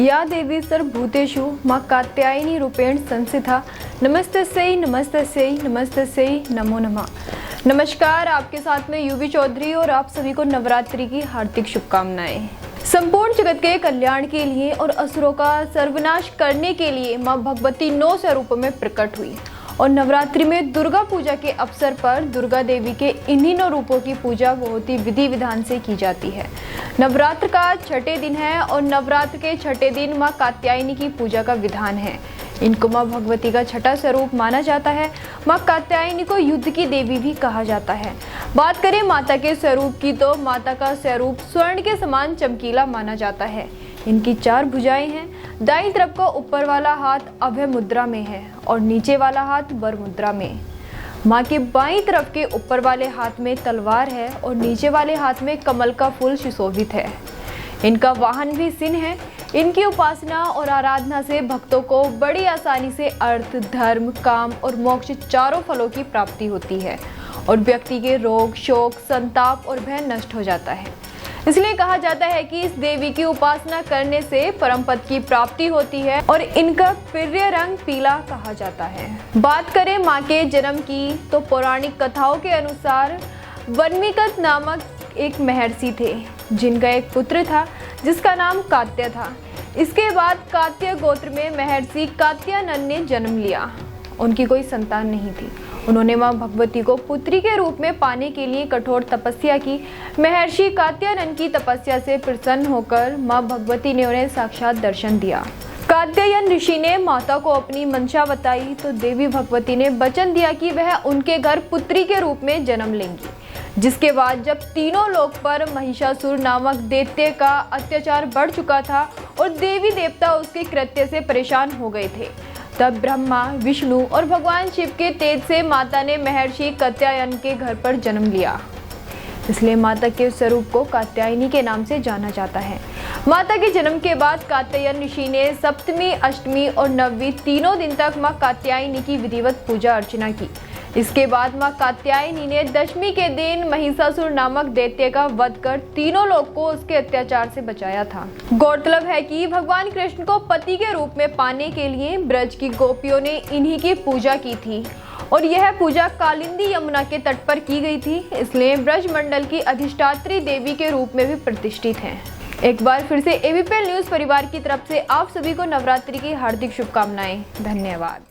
या देवी सर्वभूतेषु मां कात्यायनी रूपेण संस्थिता नमस्तस्यै नमस्तस्यै नमस्तस्यै नमो नमः। नमस्कार, आपके साथ में यूवी चौधरी और आप सभी को नवरात्रि की हार्दिक शुभकामनाएं। संपूर्ण जगत के कल्याण के लिए और असुरों का सर्वनाश करने के लिए मां भगवती 9 स्वरूपों में प्रकट हुई और नवरात्रि में दुर्गा पूजा के अवसर पर दुर्गा देवी के इन्हीं 9 रूपों की पूजा बहुत ही विधि विधान से की जाती है। नवरात्र का छठे दिन है और नवरात्र के छठे दिन मां कात्यायनी की पूजा का विधान है। इनको मां भगवती का छठा स्वरूप माना जाता है। मां कात्यायनी को युद्ध की देवी भी कहा जाता है। बात करें माता के स्वरूप की तो माता का स्वरूप स्वर्ण के समान चमकीला माना जाता है। इनकी 4 भुजाएं हैं। दाईं तरफ का ऊपर वाला हाथ अभय मुद्रा में है और नीचे वाला हाथ वर मुद्रा में। मां के बाईं तरफ के ऊपर वाले हाथ में तलवार है और नीचे वाले हाथ में कमल का फूल सुशोभित है। इनका वाहन भी सिंह है। इनकी उपासना और आराधना से भक्तों को बड़ी आसानी से अर्थ, धर्म, काम और मोक्ष चारों फलों की प्राप्ति होती है और व्यक्ति के रोग, शोक, संताप और भय नष्ट हो जाता है। इसलिए कहा जाता है कि इस देवी की उपासना करने से परम पद की प्राप्ति होती है और इनका प्रिय रंग पीला कहा जाता है। बात करें मां के जन्म की तो पौराणिक कथाओं के अनुसार वन्मीकत नामक एक महर्षि थे जिनका एक पुत्र था जिसका नाम कात्य था। इसके बाद कात्य गोत्र में महर्षि कात्यायन ने जन्म लिया। उनकी कोई संतान नहीं थी। उन्होंने मां भगवती को पुत्री के रूप में पाने के लिए कठोर तपस्या की। महर्षि कात्यायन की तपस्या से प्रसन्न होकर मां भगवती ने उन्हें साक्षात दर्शन दिया। कात्यायन ऋषि ने माता को अपनी मंशा बताई तो देवी भगवती ने वचन दिया कि वह उनके घर पुत्री के रूप में जन्म लेंगी। जिसके बाद जब तीनों लोक पर महिषासुर नामक दैत्य का अत्याचार बढ़ चुका था और देवी देवता उसके कृत्य से परेशान हो गए थे, तब ब्रह्मा, विष्णु और भगवान शिव के तेज से माता ने महर्षि कात्यायन के घर पर जन्म लिया। इसलिए माता के स्वरूप को कात्यायनी के नाम से जाना जाता है। माता के जन्म के बाद कात्यायन ऋषि ने सप्तमी, अष्टमी और नवमी तीनों दिन तक मां कात्यायनी की विधिवत पूजा अर्चना की। इसके बाद मां कात्यायनी ने दशमी के दिन महिषासुर नामक दैत्य का वध कर तीनों लोग को उसके अत्याचार से बचाया था। गौरतलब है कि भगवान कृष्ण को पति के रूप में पाने के लिए ब्रज की गोपियों ने इन्हीं की पूजा की थी और यह पूजा कालिंदी यमुना के तट पर की गई थी। इसलिए ब्रज मंडल की अधिष्ठात्री देवी के रूप में भी प्रतिष्ठित हैं। एक बार फिर से एबीपी न्यूज परिवार की तरफ से आप सभी को नवरात्रि की हार्दिक शुभकामनाएं। धन्यवाद।